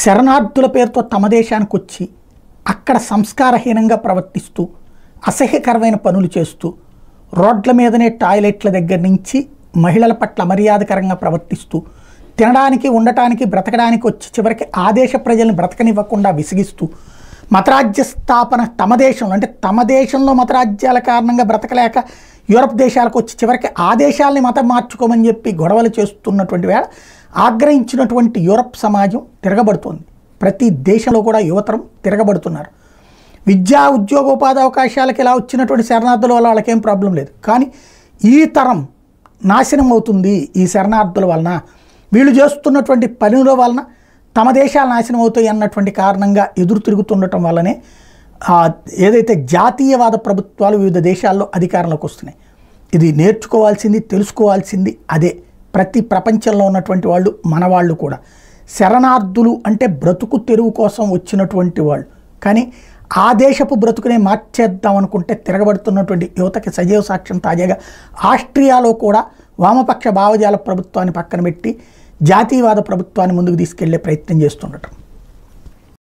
శరణార్థుల పేరుతో తమ దేశానికి వచ్చి అక్కడ సంస్కారహీనంగా ప్రవర్తిస్తూ అసహ్యకరమైన పనులు చేస్తూ రోడ్ల మీదనే టాయిలెట్ల దగ్గర నుంచి మహిళల పట్ల మర్యాదకరంగా ప్రవర్తిస్తూ తినడానికి ఉండటానికి బ్రతకడానికి వచ్చి చివరికి ఆ దేశ ప్రజల్ని బ్రతకనివ్వకుండా విసిగిస్తూ మతరాజ్య స్థాపన తమ దేశంలో అంటే తమ దేశంలో మతరాజ్యాల కారణంగా బ్రతకలేక యూరప్ దేశాలకు వచ్చి చివరికి ఆ దేశాలని మతం మార్చుకోమని చెప్పి గొడవలు చేస్తున్నటువంటి వేళ ఆగ్రహించినటువంటి యూరప్ సమాజం తిరగబడుతోంది. ప్రతి దేశంలో కూడా యువతరం తిరగబడుతున్నారు. విద్యా ఉద్యోగోపాధి అవకాశాలకు ఇలా వచ్చినటువంటి శరణార్థుల వల్ల వాళ్ళకేం ప్రాబ్లం లేదు. కానీ ఈ తరం నాశనం అవుతుంది ఈ శరణార్థుల వలన, వీళ్ళు చేస్తున్నటువంటి పనుల వలన తమ దేశాలు నాశనం అవుతాయి అన్నటువంటి కారణంగా ఎదురు తిరుగుతుండటం వల్లనే ఏదైతే జాతీయవాద ప్రభుత్వాలు వివిధ దేశాల్లో అధికారంలోకి వస్తున్నాయి. ఇది నేర్చుకోవాల్సింది, తెలుసుకోవాల్సింది అదే. ప్రతి ప్రపంచంలో ఉన్నటువంటి వాళ్ళు మన వాళ్ళు కూడా శరణార్థులు అంటే బ్రతుకు తెరువు కోసం వచ్చినటువంటి వాళ్ళు. కానీ ఆ దేశపు బ్రతుకునే మార్చేద్దాం అనుకుంటే తిరగబడుతున్నటువంటి యువతకి సజీవ సాక్ష్యం తాజాగా ఆస్ట్రియాలో కూడా వామపక్ష భావజాల ప్రభుత్వాన్ని పక్కన పెట్టి జాతీయవాద ప్రభుత్వాన్ని ముందుకు తీసుకెళ్లే ప్రయత్నం చేస్తుండటం.